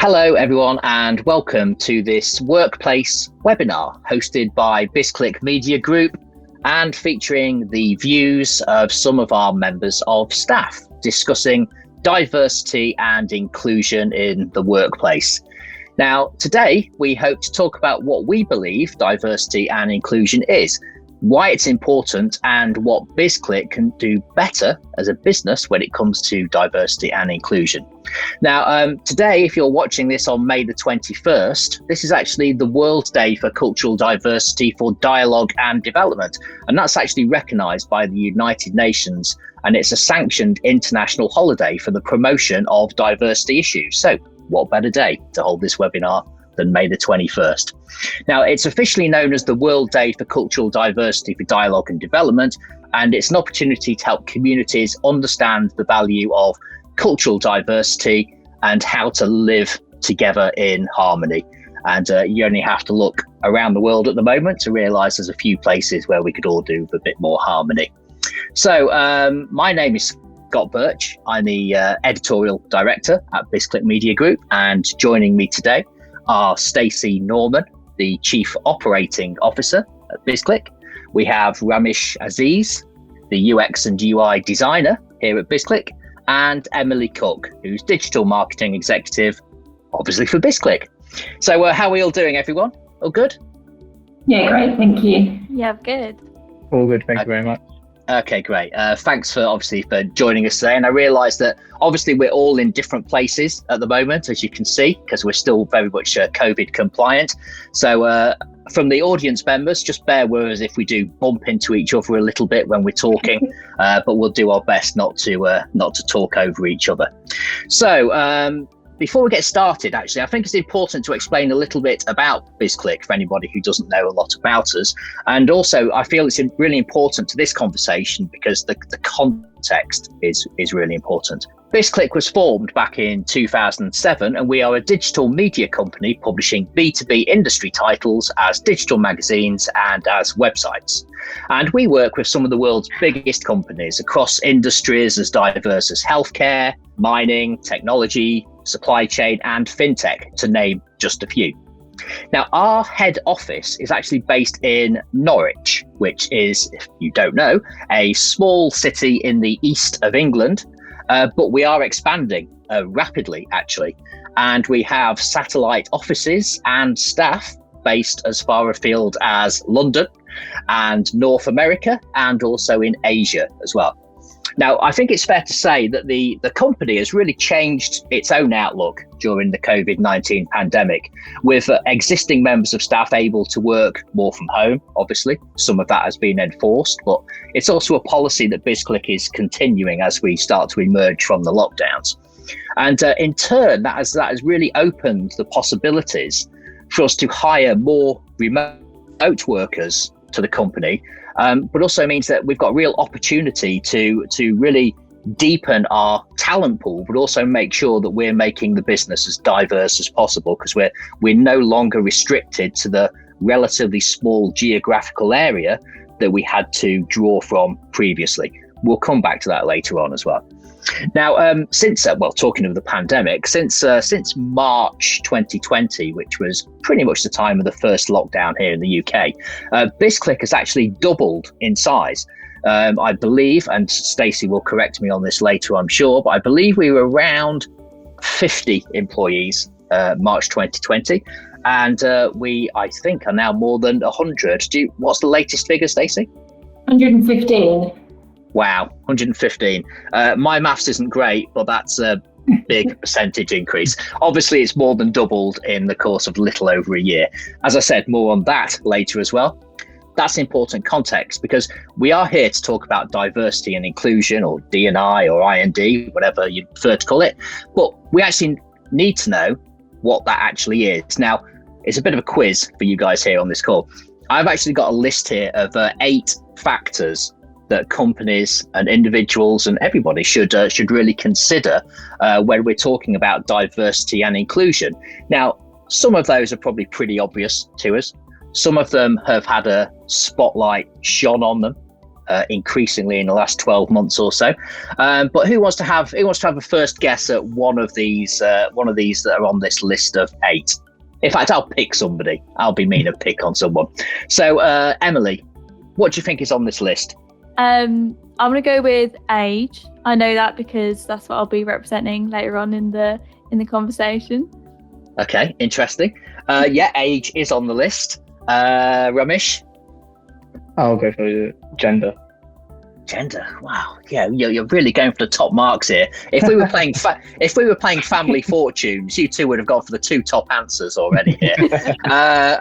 Hello, everyone, and welcome to this workplace webinar hosted by BizClik Media Group and featuring the views of some of our members of staff discussing diversity and inclusion in the workplace. Now, today we hope to talk about what we believe diversity and inclusion is, why it's important, and what BizClik can do better as a business when it comes to diversity and inclusion. Now, today, if you're watching this on May the 21st, this is actually the World Day for Cultural Diversity for Dialogue and Development, and that's actually recognised by the United Nations, and it's a sanctioned international holiday for the promotion of diversity issues. So, what better day to hold this webinar than May the 21st. Now, it's officially known as the World Day for Cultural Diversity for Dialogue and Development, and it's an opportunity to help communities understand the value of cultural diversity and how to live together in harmony. And you only have to look around the world at the moment to realise there's a few places where we could all do with a bit more harmony. So my name is Birch. I'm the Editorial Director at BizClik Media Group, and joining me today are Stacy Norman, the Chief Operating Officer at BizClik. We have Ramish Aziz, the UX and UI Designer here at BizClik, and Emily Cook, who's Digital Marketing Executive, obviously for BizClik. So how are we all doing, everyone? All good? Yeah, great, thank you. Yeah, good. All good, thank you very much. Okay, great. Thanks for joining us today. And I realise that obviously we're all in different places at the moment, as you can see, because we're still very much COVID compliant. So from the audience members, just bear with us if we do bump into each other a little bit when we're talking, but we'll do our best not to talk over each other. So before we get started, actually, I think it's important to explain a little bit about BizClik for anybody who doesn't know a lot about us. And also, I feel it's really important to this conversation because the context is really important. BizClik was formed back in 2007, and we are a digital media company publishing B2B industry titles as digital magazines and as websites. And we work with some of the world's biggest companies across industries as diverse as healthcare, mining, technology, supply chain, and fintech, to name just a few. Now, our head office is actually based in Norwich, which is, if you don't know, a small city in the east of England, but we are expanding rapidly, actually. And we have satellite offices and staff based as far afield as London and North America, and also in Asia as well. Now, I think it's fair to say that the company has really changed its own outlook during the COVID-19 pandemic, with existing members of staff able to work more from home. Obviously, some of that has been enforced, but it's also a policy that BizClik is continuing as we start to emerge from the lockdowns. And in turn, that has really opened the possibilities for us to hire more remote workers to the company, but also means that we've got real opportunity to really deepen our talent pool, but also make sure that we're making the business as diverse as possible, because we're no longer restricted to the relatively small geographical area that we had to draw from previously. We'll come back to that later on as well. Now, since talking of the pandemic, since March 2020, which was pretty much the time of the first lockdown here in the UK, BizClik has actually doubled in size. I believe, and Stacy will correct me on this later, I'm sure, but I believe we were around 50 employees March 2020, and we, I think, are now more than 100. What's the latest figure, Stacy? 115. Wow, 115. My maths isn't great, but that's a big percentage increase. Obviously, it's more than doubled in the course of little over a year. As I said, more on that later as well. That's important context because we are here to talk about diversity and inclusion, or D&I or IND, whatever you prefer to call it. But we actually need to know what that actually is. Now, it's a bit of a quiz for you guys here on this call. I've actually got a list here of 8 factors that companies and individuals and everybody should really consider when we're talking about diversity and inclusion. Now, some of those are probably pretty obvious to us. Some of them have had a spotlight shone on them increasingly in the last 12 months or so. But who wants to have a first guess at one of these that are on this list of 8? In fact, I'll pick somebody. I'll be mean and pick on someone. So, Emily, what do you think is on this list? I'm going to go with age. I know that because that's what I'll be representing later on in the conversation. Okay, interesting. Yeah, age is on the list. Ramish? I'll go for gender. Gender. Wow. Yeah, you're really going for the top marks here. If we were playing Family Fortunes, you two would have gone for the 2 top answers already here.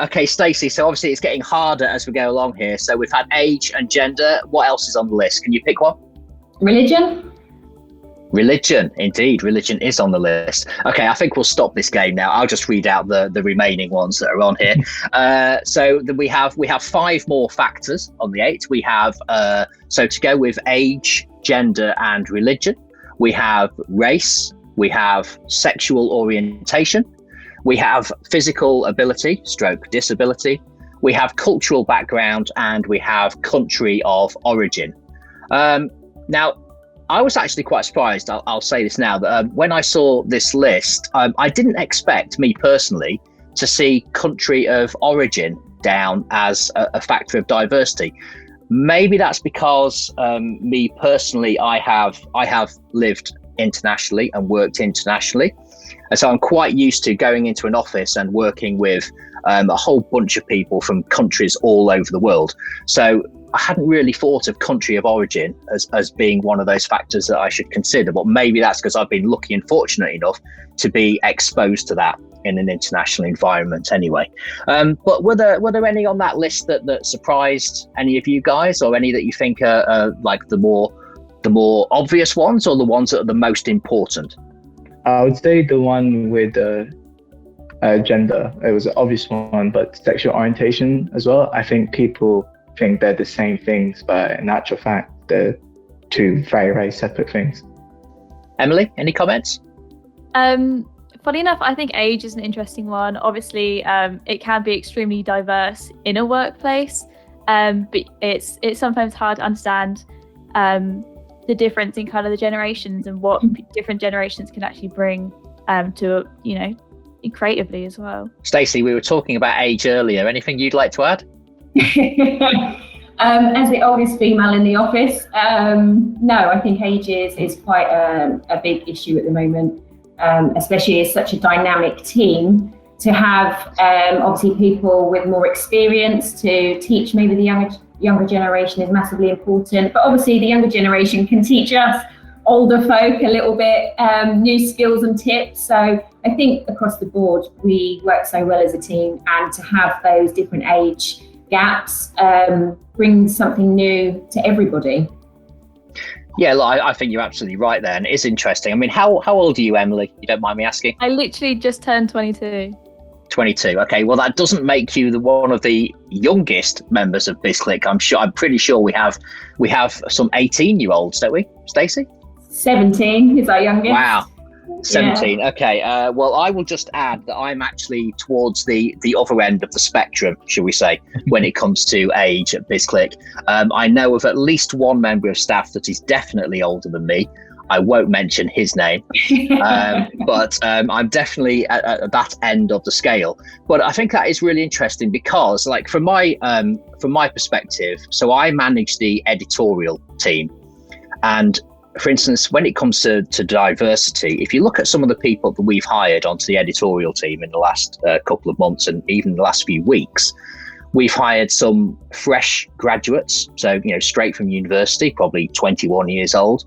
Okay, Stacy. So obviously it's getting harder as we go along here. So we've had age and gender. What else is on the list? Can you pick one? Religion? Religion, indeed. Religion is on the list. Okay, I think we'll stop this game now. I'll just read out the remaining ones that are on here. So we have 5 more factors on the 8. We have so to go with age, gender, and religion. We have race. We have sexual orientation. We have physical ability, / disability. We have cultural background, and we have country of origin. Now, I was actually quite surprised, I'll say this now, that when I saw this list, I didn't expect, me personally, to see country of origin down as a factor of diversity. Maybe that's because me personally, I have lived internationally and worked internationally. And so I'm quite used to going into an office and working with a whole bunch of people from countries all over the world. So I hadn't really thought of country of origin as being one of those factors that I should consider, but maybe that's because I've been lucky and fortunate enough to be exposed to that in an international environment anyway. But were there any on that list that surprised any of you guys, or any that you think are like the more obvious ones, or the ones that are the most important? I would say the one with gender. It was an obvious one, but sexual orientation as well. I think people think they're the same things, but in actual fact, they're 2 very, very separate things. Emily, any comments? Funny enough, I think age is an interesting one. Obviously, it can be extremely diverse in a workplace, but it's sometimes hard to understand the difference in kind of the generations and what different generations can actually bring to, creatively as well. Stacy, we were talking about age earlier. Anything you'd like to add? As the oldest female in the office, no, I think age is quite a big issue at the moment, especially as such a dynamic team. To have obviously people with more experience to teach maybe the younger generation is massively important, but obviously the younger generation can teach us older folk a little bit new skills and tips. So I think across the board we work so well as a team, and to have those different age gaps brings something new to everybody. Yeah, look, I think you're absolutely right there, and it is interesting. I mean, how old are you, Emily? You don't mind me asking? I literally just turned 22. 22. Okay, well, that doesn't make you one of the youngest members of BizClik. I'm pretty sure we have some 18-year-olds, don't we, Stacy? 17 is our youngest. Wow. 17. Yeah. Okay. Well, I will just add that I'm actually towards the other end of the spectrum, shall we say, when it comes to age at BizClik. I know of at least one member of staff that is definitely older than me. I won't mention his name, but I'm definitely at that end of the scale. But I think that is really interesting because, like, from my perspective, so I manage the editorial team, and for instance, when it comes to diversity, if you look at some of the people that we've hired onto the editorial team in the last couple of months and even the last few weeks, we've hired some fresh graduates, so straight from university, probably 21 years old.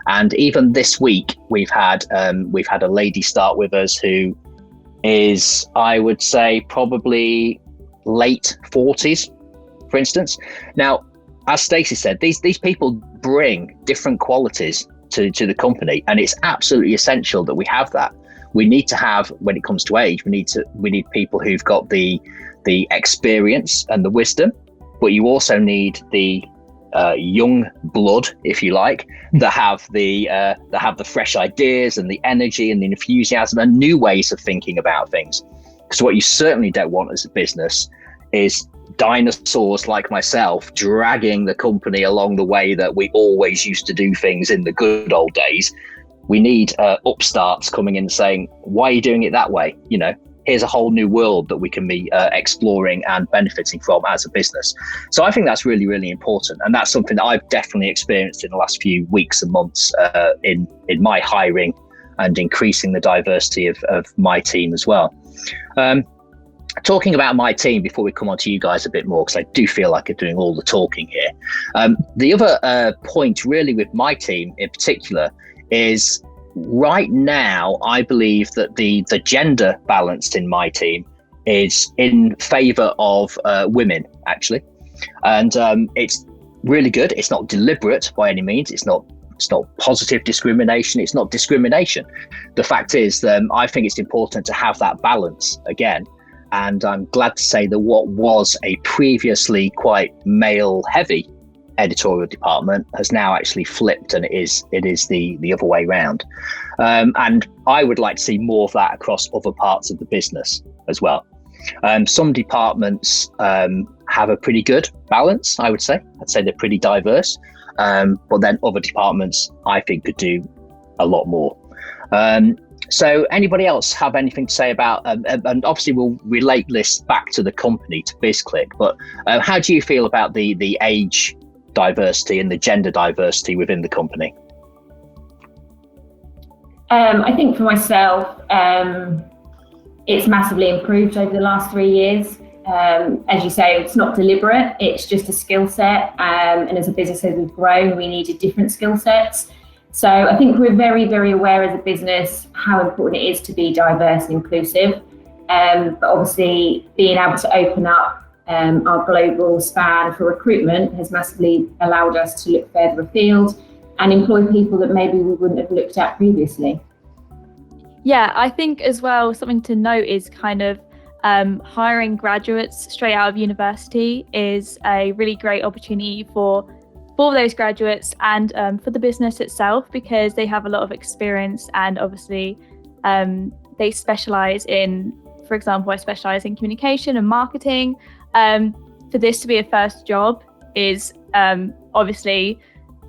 And even this week, we've had a lady start with us who is, I would say, probably late 40s, for instance. Now, as Stacy said, these people bring different qualities to the company, and it's absolutely essential that we have that. We need to have, when it comes to age, we need people who've got the experience and the wisdom, but you also need the young blood, if you like, that have the fresh ideas and the energy and the enthusiasm and new ways of thinking about things. Because what you certainly don't want as a business is dinosaurs like myself dragging the company along the way that we always used to do things in the good old days. We need upstarts coming in saying, why are you doing it that way? You know, here's a whole new world that we can be exploring and benefiting from as a business. So I think that's really, really important. And that's something that I've definitely experienced in the last few weeks and months in my hiring and increasing the diversity of my team as well. Talking about my team before we come on to you guys a bit more, because I do feel like I'm doing all the talking here. The other point really with my team in particular is right now, I believe that the gender balance in my team is in favor of women, actually. And it's really good. It's not deliberate by any means. It's not positive discrimination. It's not discrimination. The fact is that I think it's important to have that balance again. And I'm glad to say that what was a previously quite male heavy editorial department has now actually flipped, and it is the other way round. And I would like to see more of that across other parts of the business as well. Some departments have a pretty good balance, I would say. I'd say they're pretty diverse. But then other departments, I think, could do a lot more. So anybody else have anything to say about, and obviously we'll relate this back to the company, to BizClik, but how do you feel about the age diversity and the gender diversity within the company? I think for myself, it's massively improved over the last 3 years. As you say, it's not deliberate, it's just a skill set. And as a business, as we've grown, we needed different skill sets. So I think we're very, very aware as a business how important it is to be diverse and inclusive. But obviously being able to open up our global span for recruitment has massively allowed us to look further afield and employ people that maybe we wouldn't have looked at previously. Yeah, I think as well, something to note is kind of hiring graduates straight out of university is a really great opportunity for those graduates and for the business itself, because they have a lot of experience, and obviously they specialize in, for example, I specialize in communication and marketing. For this to be a first job is obviously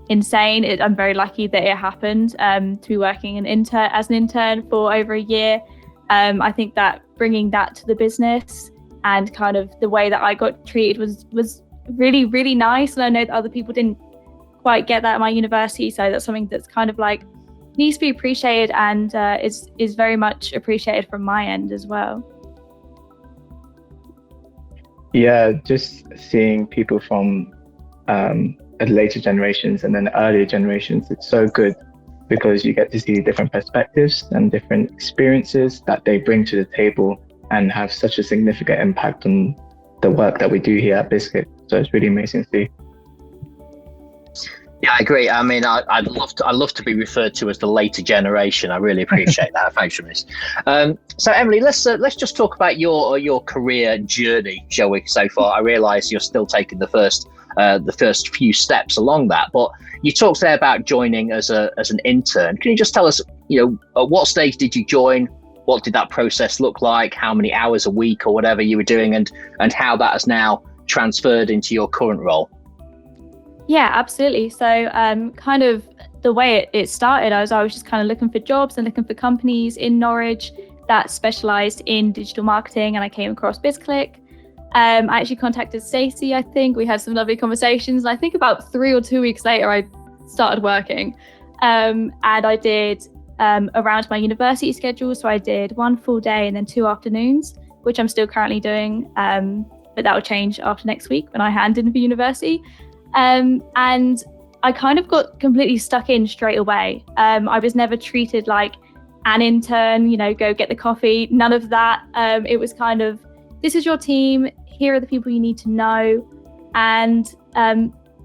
insane. I'm very lucky that it happened, to be working as an intern for over a year. I think that bringing that to the business and kind of the way that I got treated was really, really nice. And I know that other people didn't quite get that at my university. So that's something that's kind of like needs to be appreciated, and is very much appreciated from my end as well. Yeah, just seeing people from later generations and then earlier generations, it's so good because you get to see different perspectives and different experiences that they bring to the table and have such a significant impact on the work that we do here at BizClik. So it's really amazing to see. Yeah, I agree. I mean, I'd love to be referred to as the later generation. I really appreciate that. Thanks, Ramish. So Emily, let's just talk about your career journey, shall we? So far, I realise you're still taking the first few steps along that, but you talked there about joining as an intern. Can you just tell us, at what stage did you join? What did that process look like? How many hours a week or whatever you were doing, and how that has now transferred into your current role? Yeah, absolutely. So kind of the way it started, I was just kind of looking for jobs and looking for companies in Norwich that specialized in digital marketing, and I came across BizClik. I actually contacted Stacy. I think we had some lovely conversations, and I think about 3 or 2 weeks later I started working, and I did around my university schedule. So I did 1 full day and then 2 afternoons, which I'm still currently doing, but that will change after next week when I hand in for university. And I kind of got completely stuck in straight away. I was never treated like an intern, go get the coffee, none of that. It was kind of, this is your team, here are the people you need to know, and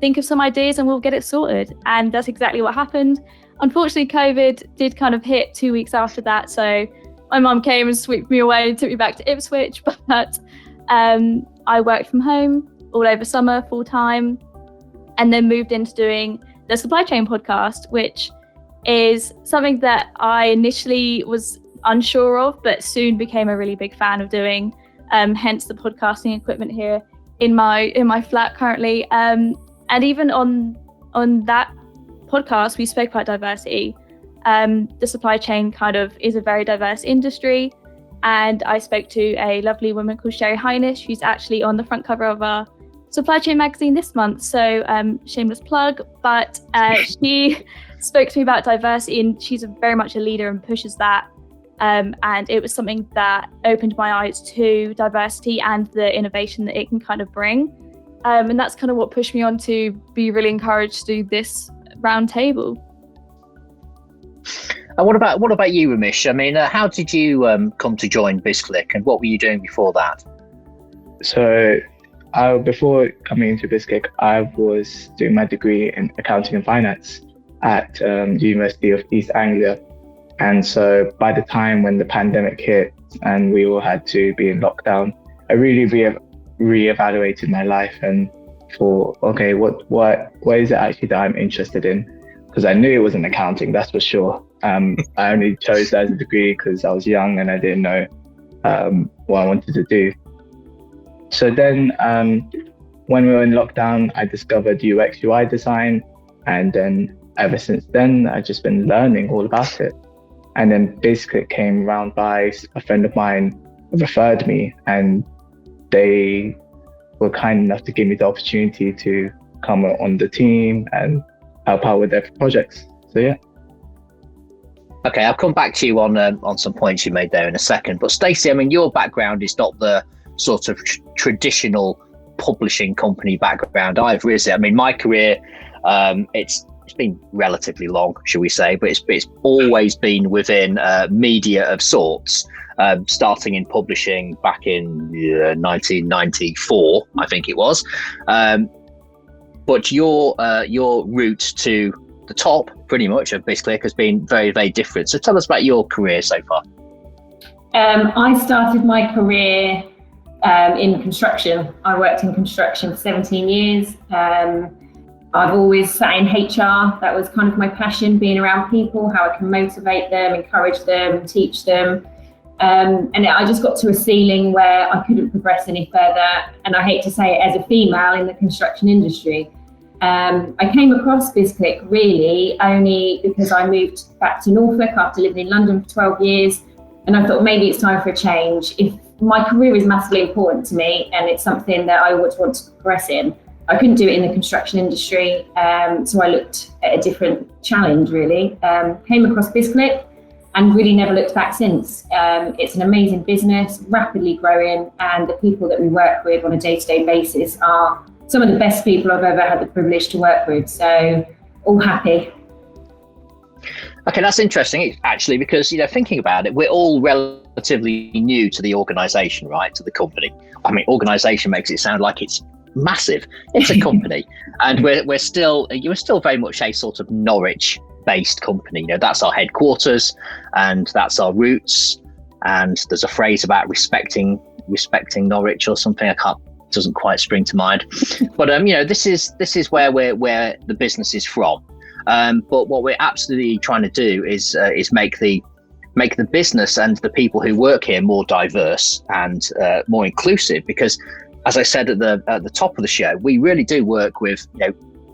think of some ideas and we'll get it sorted. And that's exactly what happened. Unfortunately, COVID did kind of hit 2 weeks after that. So my mum came and swept me away and took me back to Ipswich. But I worked from home all over summer full time, and then moved into doing the supply chain podcast, which is something that I initially was unsure of, but soon became a really big fan of doing. Hence the podcasting equipment here in my flat currently. And even on that podcast, we spoke about diversity. The supply chain kind of is a very diverse industry. And I spoke to a lovely woman called Sherry Heinisch, who's actually on the front cover of our supply chain magazine this month. So shameless plug, but she spoke to me about diversity, and she's very much a leader and pushes that. And it was something that opened my eyes to diversity and the innovation that it can kind of bring. And that's kind of what pushed me on to be really encouraged to do this roundtable. And what about you, Ramish? I mean, how did you come to join BizClik, and what were you doing before that? So before coming into BizClik, I was doing my degree in accounting and finance at the University of East Anglia. And so by the time when the pandemic hit and we all had to be in lockdown, I really reevaluated my life and thought, okay, what is it actually that I'm interested in? Because I knew it wasn't accounting, that's for sure. I only chose that as a degree because I was young and I didn't know what I wanted to do. So then when we were in lockdown, I discovered UX UI design. And then ever since then, I've just been learning all about it. And then BizClik came around by a friend of mine referred me, and they were kind enough to give me the opportunity to come on the team and help out with their projects. So yeah. Okay, I'll come back to you on some points you made there in a second. But Stacy, I mean, your background is not the sort of traditional publishing company background either, is it? I mean, my career, it's been relatively long, shall we say, but it's always been within media of sorts, starting in publishing back in 1994, I think it was. But your route to the top, pretty much, of BizClik has been very, very different. So tell us about your career so far. I started my career in construction. I worked in construction for 17 years. I've always sat in HR. That was kind of my passion, being around people, how I can motivate them, encourage them, teach them. And I just got to a ceiling where I couldn't progress any further. And I hate to say it, as a female in the construction industry. I came across BizClik really only because I moved back to Norfolk after living in London for 12 years. And I thought maybe it's time for a change. If my career is massively important to me and it's something that I would want to progress in, I couldn't do it in the construction industry, so I looked at a different challenge, really. Came across BizClik and really never looked back since. It's an amazing business, rapidly growing, and the people that we work with on a day-to-day basis are some of the best people I've ever had the privilege to work with, so all happy. Okay, that's interesting, actually, because, thinking about it, we're all relatively new to the organisation, right, to the company. I mean, organisation makes it sound like it's massive. It's a company, and you're still very much a sort of Norwich-based company. That's our headquarters, and that's our roots. And there's a phrase about respecting Norwich or something. Doesn't quite spring to mind. But this is where the business is from. But what we're absolutely trying to do is make the business and the people who work here more diverse and more inclusive, because, as I said at the top of the show, we really do work with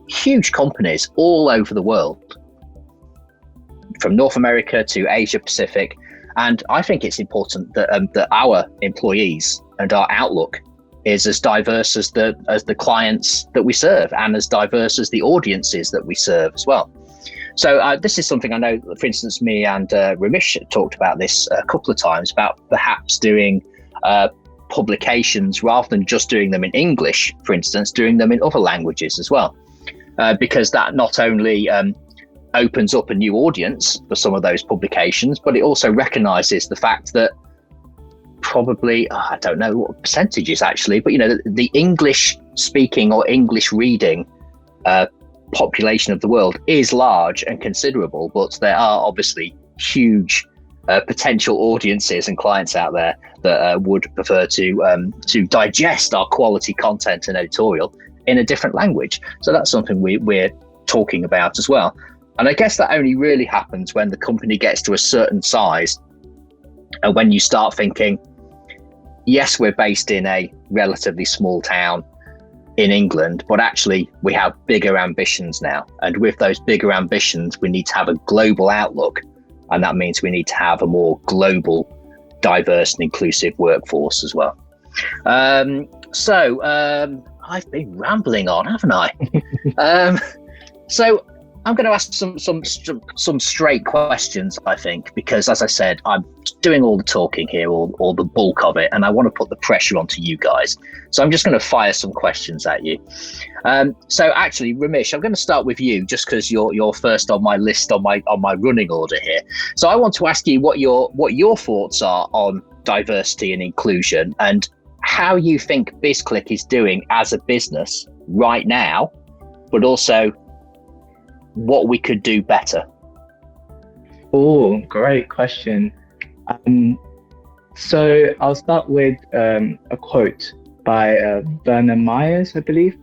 huge companies all over the world, from North America to Asia Pacific, and I think it's important that our employees and our outlook is as diverse as the clients that we serve, and as diverse as the audiences that we serve as well. So this is something I know, for instance, me and Ramish talked about this a couple of times, about perhaps doing publications rather than just doing them in English, for instance, doing them in other languages as well, because that not only opens up a new audience for some of those publications, but it also recognises the fact that probably, I don't know what percentages actually, but the English speaking or English reading population of the world is large and considerable, but there are obviously huge potential audiences and clients out there that would prefer to digest our quality content and editorial in a different language. So that's something we're talking about as well. And I guess that only really happens when the company gets to a certain size, and when you start thinking, yes, we're based in a relatively small town, in England, but actually we have bigger ambitions now. And with those bigger ambitions, we need to have a global outlook. And that means we need to have a more global, diverse and inclusive workforce as well. So I've been rambling on, haven't I? So I'm going to ask some straight questions, I think, because as I said, I'm doing all the talking here, or the bulk of it, and I want to put the pressure onto you guys. So I'm just going to fire some questions at you. So actually, Ramish, I'm going to start with you, just because you're first on my list on my running order here. So I want to ask you what your thoughts are on diversity and inclusion, and how you think BizClik is doing as a business right now, but also what we could do better. Oh, great question. So I'll start with a quote by Verna Myers, I believe.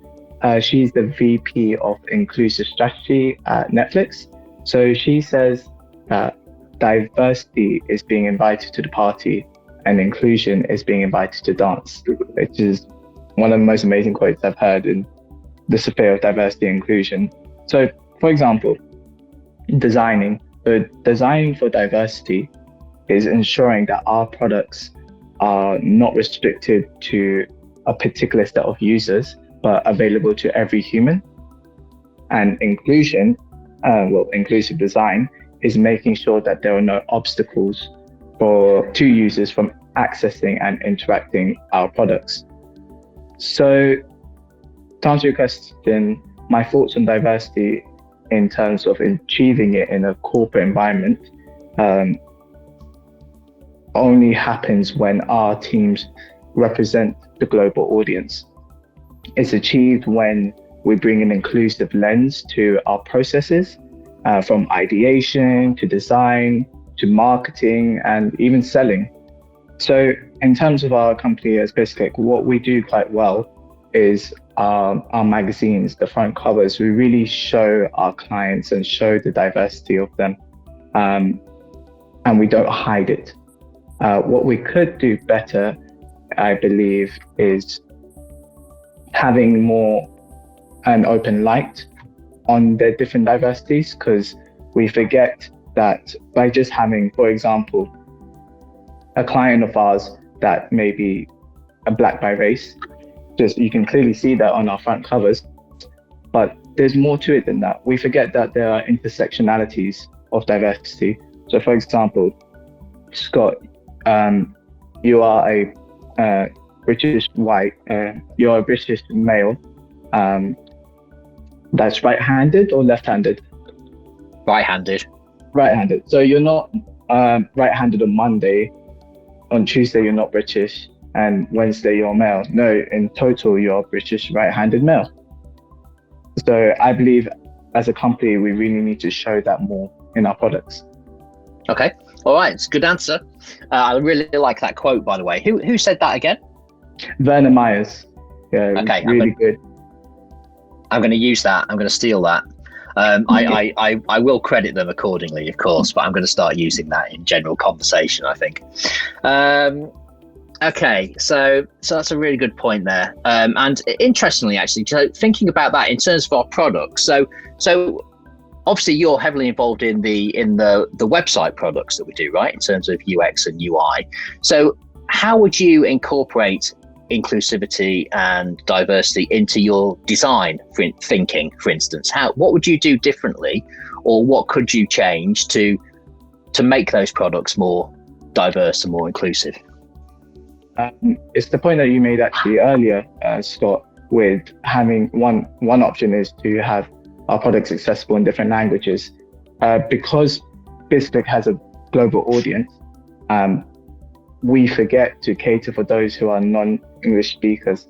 She's the VP of Inclusive Strategy at Netflix. So she says that diversity is being invited to the party and inclusion is being invited to dance, which is one of the most amazing quotes I've heard in the sphere of diversity and inclusion. So, for example, designing for diversity is ensuring that our products are not restricted to a particular set of users, but available to every human. And inclusion, inclusive design, is making sure that there are no obstacles to users from accessing and interacting our products. So to answer your question, my thoughts on diversity in terms of achieving it in a corporate environment only happens when our teams represent the global audience. It's achieved when we bring an inclusive lens to our processes, from ideation to design to marketing and even selling. So in terms of our company as BizClik, what we do quite well is our magazines, the front covers. We really show our clients and show the diversity of them, and we don't hide it. What we could do better, I believe, is having more an open light on the different diversities, because we forget that by just having, for example, a client of ours that may be a Black by race, just you can clearly see that on our front covers, but there's more to it than that. We forget that there are intersectionalities of diversity. So for example, Scott, you are a British white, you're a British male that's right-handed or left-handed? Right-handed. Right-handed. So you're not right-handed on Monday, on Tuesday you're not British, and Wednesday you're male. No, in total you're British right-handed male. So I believe as a company we really need to show that more in our products. Okay, all right, it's a good answer. I really like that quote, by the way. Who said that again? Verna Myers. Yeah, okay, really good. I'm going to use that. I'm going to steal that. I will credit them accordingly, of course, but I'm going to start using that in general conversation, I think. Okay, so that's a really good point there. And interestingly, actually, thinking about that in terms of our products. So obviously you're heavily involved in the website products that we do, right? In terms of UX and UI. So how would you incorporate inclusivity and diversity into your design thinking, for instance? What would you do differently, or what could you change to make those products more diverse and more inclusive? It's the point that you made actually earlier, Scott, with having one option is to have our products accessible in different languages. Because BizClik has a global audience, we forget to cater for those who are non-English speakers.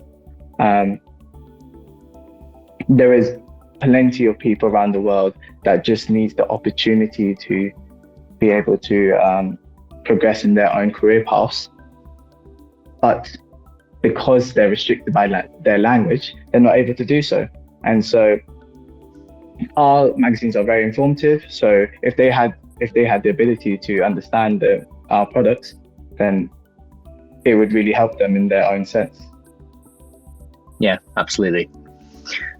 There is plenty of people around the world that just needs the opportunity to be able to progress in their own career paths. But because they're restricted by their language, they're not able to do so. And so our magazines are very informative. So if they had the ability to understand our products, then it would really help them in their own sense. Yeah, absolutely.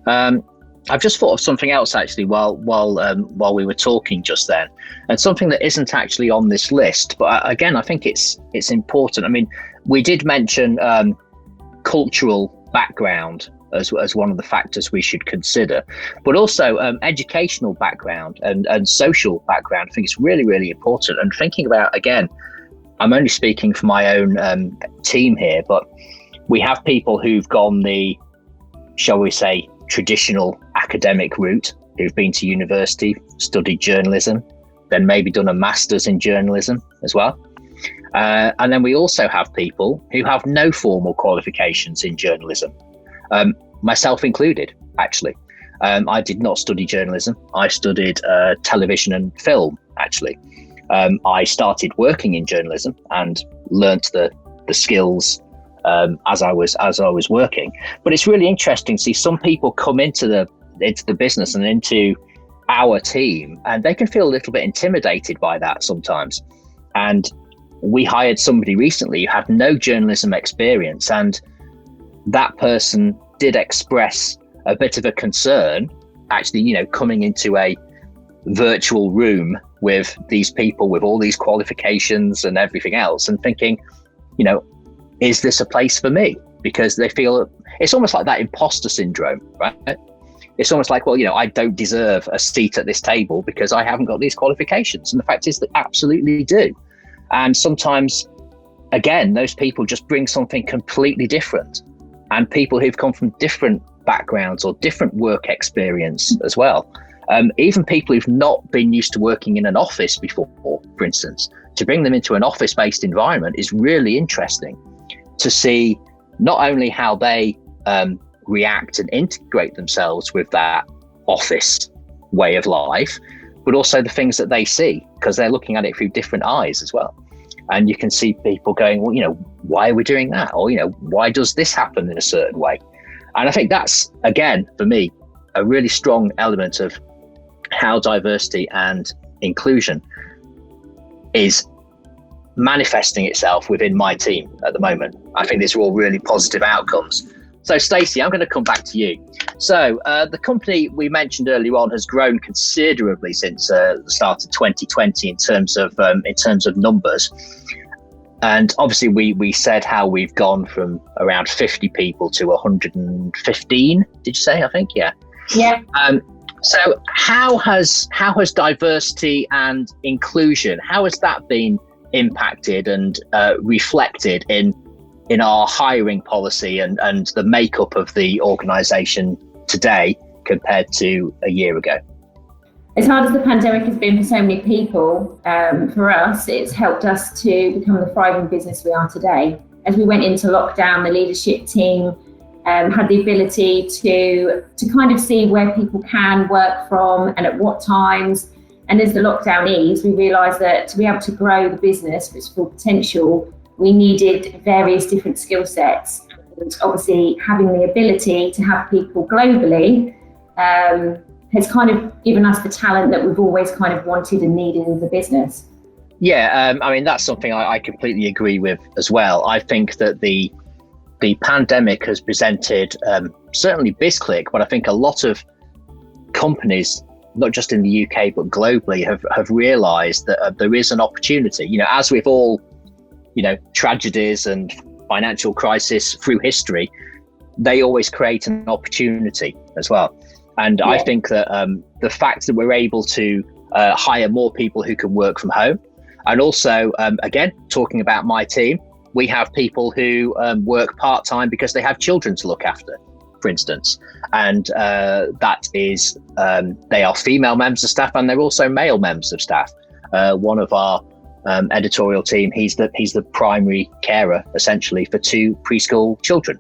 I've just thought of something else actually while we were talking just then, and something that isn't actually on this list, but again, I think it's important. I mean, we did mention cultural background as one of the factors we should consider, but also educational background and social background. I think it's really, really important. And thinking about, again, I'm only speaking for my own team here, but we have people who've gone the, shall we say, traditional academic route, who've been to university, studied journalism, then maybe done a master's in journalism as well. And then we also have people who have no formal qualifications in journalism, myself included, actually. I did not study journalism. I studied television and film, actually. I started working in journalism and learnt the skills as I was working. But it's really interesting to see some people come into the business and into our team, and they can feel a little bit intimidated by that sometimes. And we hired somebody recently who had no journalism experience, and that person did express a bit of a concern, actually, coming into a virtual room with these people with all these qualifications and everything else, and thinking, is this a place for me? Because they feel it's almost like that imposter syndrome, right? It's almost like, well, I don't deserve a seat at this table because I haven't got these qualifications. And the fact is they absolutely do. And sometimes, again, those people just bring something completely different. And people who've come from different backgrounds or different work experience as well. Even people who've not been used to working in an office before, for instance, to bring them into an office-based environment is really interesting to see not only how they react and integrate themselves with that office way of life, but also the things that they see, because they're looking at it through different eyes as well. And you can see people going, well, why are we doing that? Or, why does this happen in a certain way? And I think that's, again, for me, a really strong element of how diversity and inclusion is manifesting itself within my team at the moment. I think these are all really positive outcomes. So Stacy, I'm going to come back to you. So the company we mentioned earlier on has grown considerably since the start of 2020 in terms of numbers. And obviously we said how we've gone from around 50 people to 115, did you say? I think, yeah. Yeah. So how has diversity and inclusion, how has that been impacted and reflected in our hiring policy and the makeup of the organisation today compared to a year ago? As hard as the pandemic has been for so many people, for us, it's helped us to become the thriving business we are today. As we went into lockdown, the leadership team had the ability to kind of see where people can work from and at what times. And as the lockdown eased, we realised that to be able to grow the business for its full potential, we needed various different skill sets. And obviously, having the ability to have people globally has kind of given us the talent that we've always kind of wanted and needed in the business. Yeah, I mean, that's something I completely agree with as well. I think that the pandemic has presented, certainly BizClik, but I think a lot of companies, not just in the UK, but globally, have realised that there is an opportunity. As with all, tragedies and financial crisis through history, they always create an opportunity as well. And yeah. I think that the fact that we're able to hire more people who can work from home, and also, again, talking about my team, we have people who work part-time because they have children to look after, for instance. And that is, they are female members of staff, and they're also male members of staff. One of our editorial team, he's the primary carer, essentially, for 2 preschool children.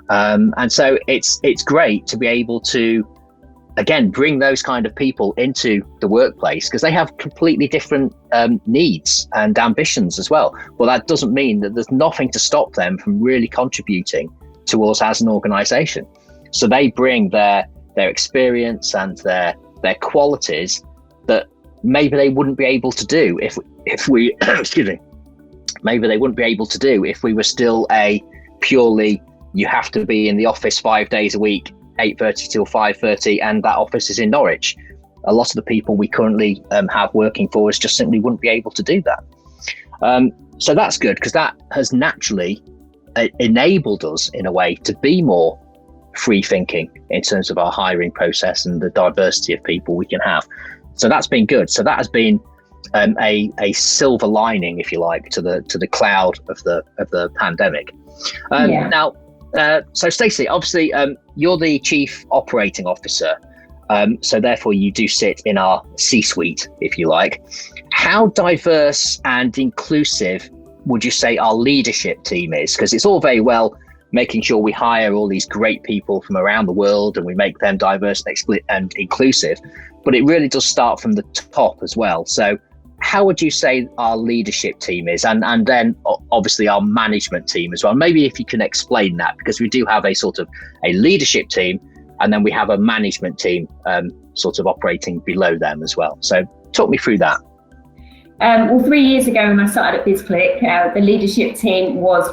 And so it's great to be able to, again, bring those kind of people into the workplace, because they have completely different needs and ambitions as well. Well, that doesn't mean that there's nothing to stop them from really contributing to us as an organisation. So they bring their experience and their qualities that maybe they wouldn't be able to do if we excuse me, maybe they wouldn't be able to do if we were still a purely you have to be in the office 5 days a week, 8:30 till 5:30, and that office is in Norwich. A lot of the people we currently have working for us just simply wouldn't be able to do that. So that's good, because that has naturally enabled us in a way to be more free thinking in terms of our hiring process and the diversity of people we can have. So that's been good. So that has been a silver lining, if you like, to the cloud of the pandemic. Now, so Stacy, obviously you're the Chief Operating Officer. So therefore you do sit in our C-suite, if you like. How diverse and inclusive would you say our leadership team is? Because it's all very well making sure we hire all these great people from around the world and we make them diverse and inclusive, but it really does start from the top as well. So how would you say our leadership team is? And then obviously our management team as well. Maybe if you can explain that, because we do have a sort of a leadership team, and then we have a management team sort of operating below them as well. So talk me through that. Well, 3 years ago when I started at BizClik, the leadership team was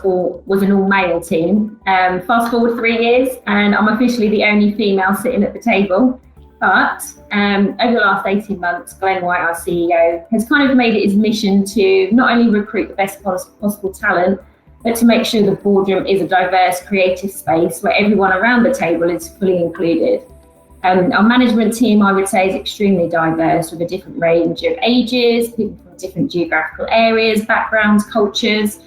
an all-male team. Fast forward 3 years, and I'm officially the only female sitting at the table. But over the last 18 months, Glenn White, our CEO, has kind of made it his mission to not only recruit the best possible talent, but to make sure the boardroom is a diverse, creative space where everyone around the table is fully included. Our management team, I would say, is extremely diverse, with a different range of ages, people from different geographical areas, backgrounds, cultures.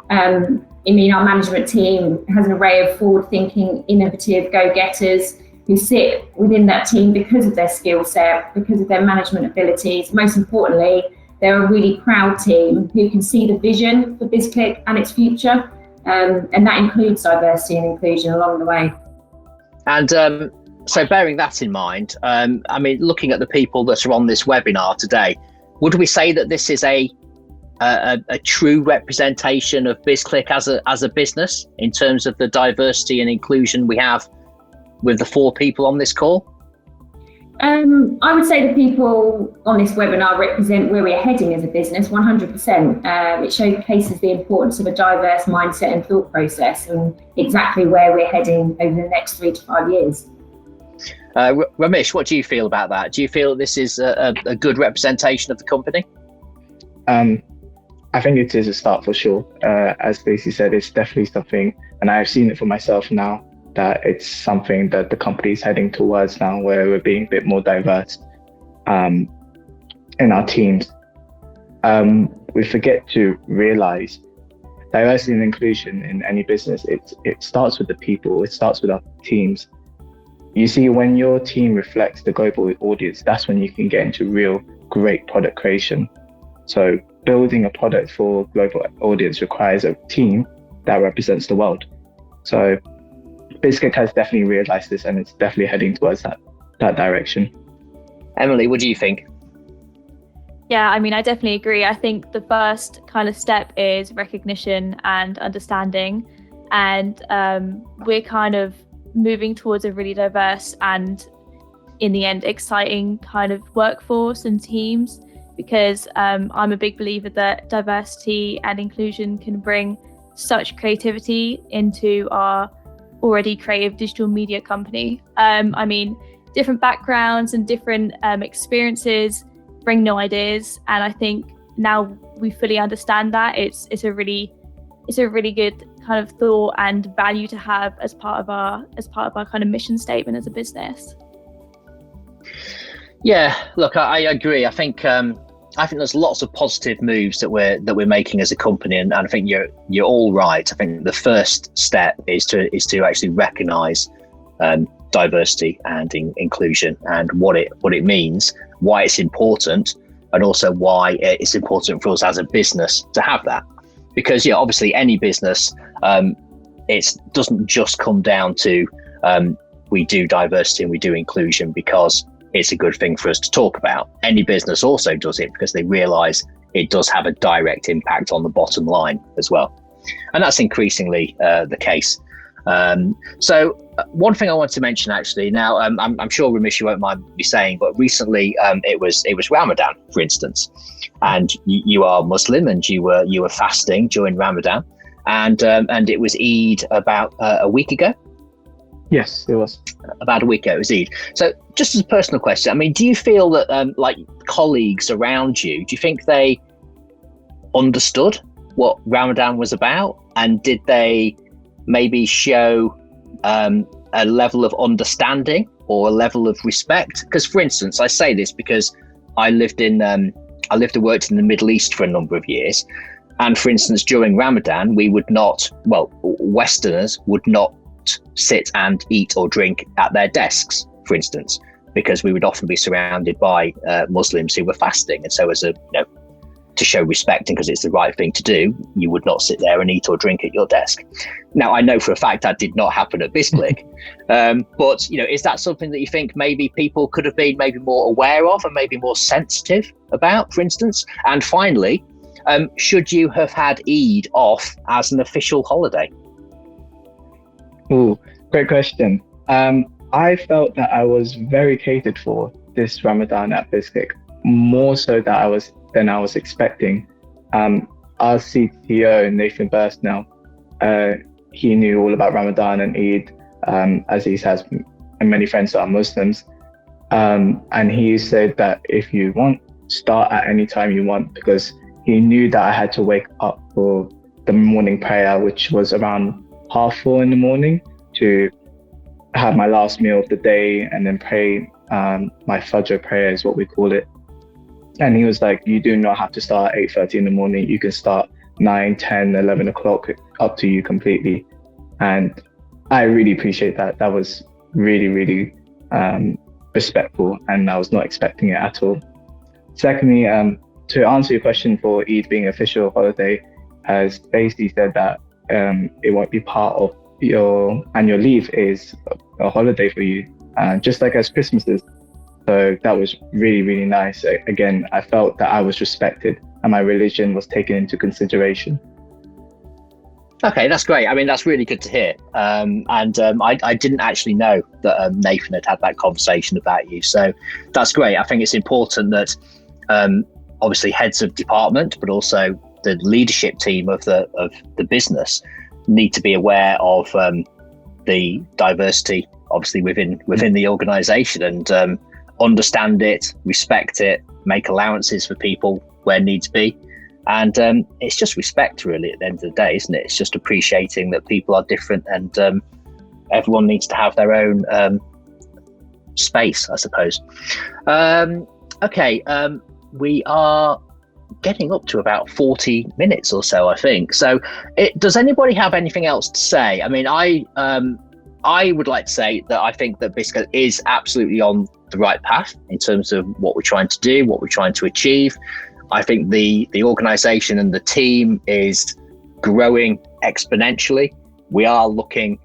Our management team has an array of forward-thinking, innovative go-getters who sit within that team because of their skill set, because of their management abilities. Most importantly, they're a really proud team who can see the vision for BizClik and its future, and that includes diversity and inclusion along the way. And so bearing that in mind, looking at the people that are on this webinar today, would we say that this is a true representation of BizClik as a business in terms of the diversity and inclusion we have with the 4 people on this call? I would say the people on this webinar represent where we're heading as a business 100%. It showcases the importance of a diverse mindset and thought process, and exactly where we're heading over the next 3 to 5 years. Ramish, what do you feel about that? Do you feel this is a good representation of the company? I think it is a start for sure. As Stacy said, it's definitely something, and I've seen it for myself now, that it's something that the company is heading towards now, where we're being a bit more diverse in our teams. We forget to realize diversity and inclusion in any business. It starts with the people. It starts with our teams. You see, when your team reflects the global audience, that's when you can get into real great product creation. So building a product for global audience requires a team that represents the world. So BizClik has definitely realized this, and it's definitely heading towards that direction. Emily, what do you think? Yeah, I definitely agree. I think the first kind of step is recognition and understanding, and we're kind of moving towards a really diverse and, in the end, exciting kind of workforce and teams, because I'm a big believer that diversity and inclusion can bring such creativity into our already creative digital media company. Different backgrounds and different experiences bring new ideas, and I think now we fully understand that it's a really good kind of thought and value to have as part of our kind of mission statement as a business. Yeah, look, I agree. I think there's lots of positive moves that we're making as a company, and I think you're all right. I think the first step is to actually recognise diversity and inclusion and what it means, why it's important, and also why it's important for us as a business to have that. Because obviously any business, it doesn't just come down to we do diversity and we do inclusion because it's a good thing for us to talk about. Any business also does it because they realise it does have a direct impact on the bottom line as well. And that's increasingly the case. So one thing I want to mention actually now, I'm sure Ramish, you won't mind me saying, but recently it was Ramadan, for instance, and you are Muslim and you were fasting during Ramadan. and it was Eid about a week ago. Yes, it was. About a week ago, it was Eid. So just as a personal question, I mean, do you feel that like colleagues around you, do you think they understood what Ramadan was about? And did they maybe show a level of understanding or a level of respect? Because, for instance, I say this because I lived and worked in the Middle East for a number of years. And for instance, during Ramadan, we would not, well, Westerners would not sit and eat or drink at their desks, for instance, because we would often be surrounded by Muslims who were fasting. And so to show respect and because it's the right thing to do, you would not sit there and eat or drink at your desk. Now, I know for a fact that did not happen at BizClik, but is that something that you think maybe people could have been maybe more aware of and maybe more sensitive about, for instance? And finally, should you have had Eid off as an official holiday? Ooh, great question. I felt that I was very catered for this Ramadan at BizClik, more so than I was expecting. Our CTO, Nathan Birch now, he knew all about Ramadan and Eid, Aziz has many friends that are Muslims. And he said that if you want, start at any time you want, because he knew that I had to wake up for the morning prayer, which was around 4:30 in the morning, to have my last meal of the day and then pray. My Fajr prayer is what we call it. And he was like, you do not have to start at 8:30 in the morning. You can start 9, 10, 11 o'clock, up to you completely. And I really appreciate that. That was really, really respectful, and I was not expecting it at all. Secondly, to answer your question for Eid being official holiday, as Stacy said that it won't be part of your annual leave is a holiday for you, just like as Christmas is. So that was really, really nice. Again, I felt that I was respected and my religion was taken into consideration. Okay, that's great. I mean, that's really good to hear. I didn't actually know that Nathan had that conversation about you. So that's great. I think it's important that obviously heads of department, but also the leadership team of the business need to be aware of the diversity, obviously within the organisation, and understand it, respect it, make allowances for people where needs be. And it's just respect, really, at the end of the day, isn't it? It's just appreciating that people are different, and everyone needs to have their own space, I suppose. Okay, we are getting up to about 40 minutes or so, I think. So does anybody have anything else to say? I mean, I would like to say that I think that BizClik is absolutely on the right path in terms of what we're trying to do, what we're trying to achieve. I think the organisation and the team is growing exponentially. We are looking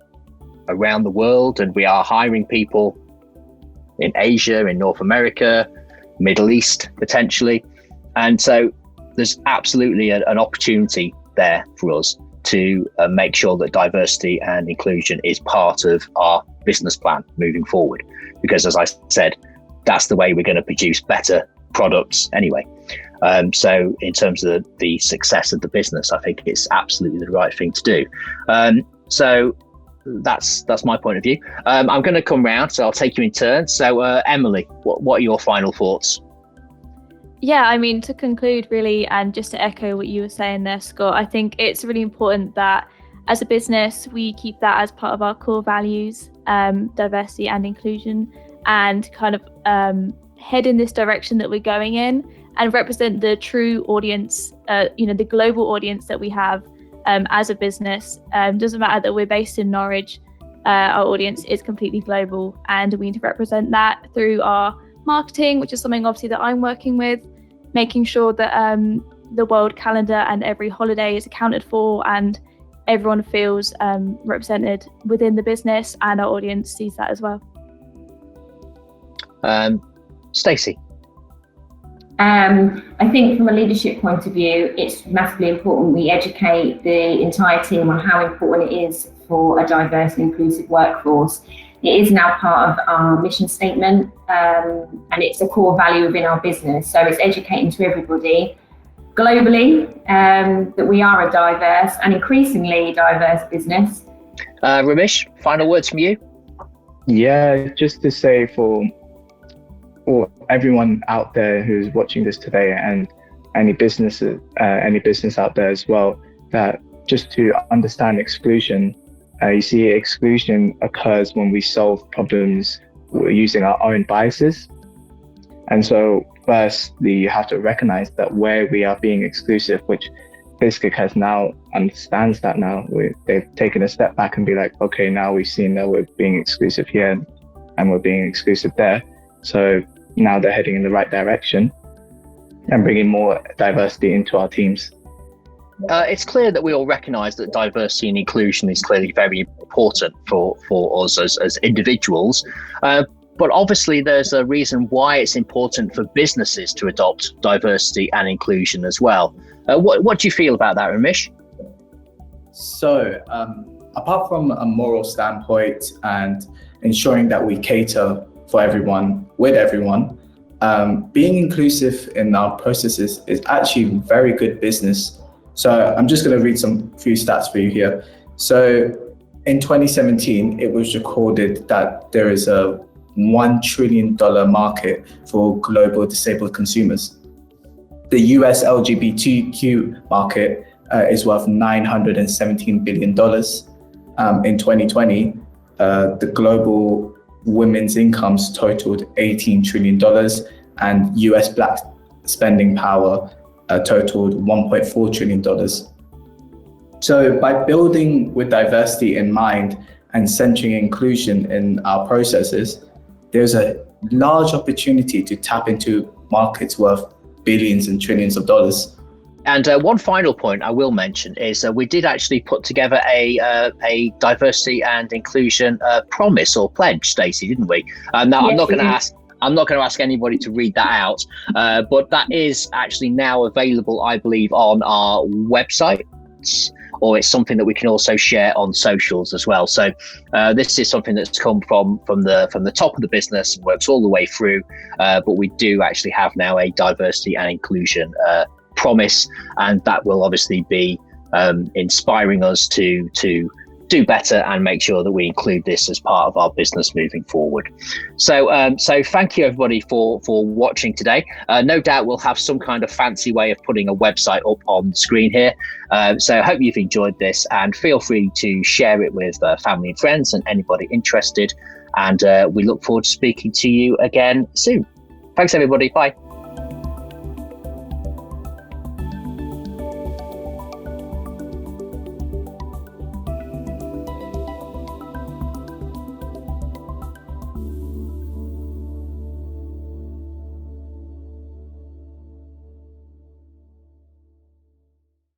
around the world and we are hiring people in Asia, in North America, Middle East, potentially. And so there's absolutely an opportunity there for us to make sure that diversity and inclusion is part of our business plan moving forward. Because as I said, that's the way we're going to produce better products anyway. So in terms of the success of the business, I think it's absolutely the right thing to do. So that's my point of view. I'm going to come round, so I'll take you in turn. So Emily, what are your final thoughts? Yeah, I mean, to conclude really, and just to echo what you were saying there, Scott, I think it's really important that as a business, we keep that as part of our core values, diversity and inclusion, and kind of head in this direction that we're going in and represent the true audience, the global audience that we have as a business. Doesn't matter that we're based in Norwich, our audience is completely global, and we need to represent that through our marketing, which is something obviously that I'm working with, making sure that the world calendar and every holiday is accounted for and everyone feels represented within the business, and our audience sees that as well. Stacy? I think from a leadership point of view, it's massively important we educate the entire team on how important it is for a diverse and inclusive workforce. It is now part of our mission statement, and it's a core value within our business. So it's educating to everybody globally, that we are a diverse and increasingly diverse business. Ramish, final words from you? Yeah, just to say for everyone out there who's watching this today, and any business out there as well, that just to understand exclusion, you see exclusion occurs when we solve problems using our own biases. And so firstly, you have to recognize that where we are being exclusive, which BizClik has now understands that now, they've taken a step back and be like, okay, now we've seen that we're being exclusive here and we're being exclusive there. So now they're heading in the right direction and bringing more diversity into our teams. It's clear that we all recognise that diversity and inclusion is clearly very important for us as individuals. But obviously, there's a reason why it's important for businesses to adopt diversity and inclusion as well. What do you feel about that, Ramish? So, apart from a moral standpoint and ensuring that we cater for everyone, with everyone, being inclusive in our processes is actually very good business. So I'm just going to read few stats for you here. So in 2017, it was recorded that there is a $1 trillion market for global disabled consumers. The US LGBTQ market is worth $917 billion. In 2020, the global women's incomes totaled $18 trillion, and US Black spending power totaled $1.4 trillion. So by building with diversity in mind and centering inclusion in our processes, there's a large opportunity to tap into markets worth billions and trillions of dollars. And one final point I will mention is we did actually put together a diversity and inclusion promise or pledge, Stacy, didn't we? Now, yes, I'm not going to ask anybody to read that out, but that is actually now available, I believe, on our website, or it's something that we can also share on socials as well. So this is something that's come from the top of the business and works all the way through, but we do actually have now a diversity and inclusion promise, and that will obviously be inspiring us to do better and make sure that we include this as part of our business moving forward. So thank you everybody for watching today. No doubt we'll have some kind of fancy way of putting a website up on the screen here. So I hope you've enjoyed this, and feel free to share it with family and friends and anybody interested. And we look forward to speaking to you again soon. Thanks everybody. Bye.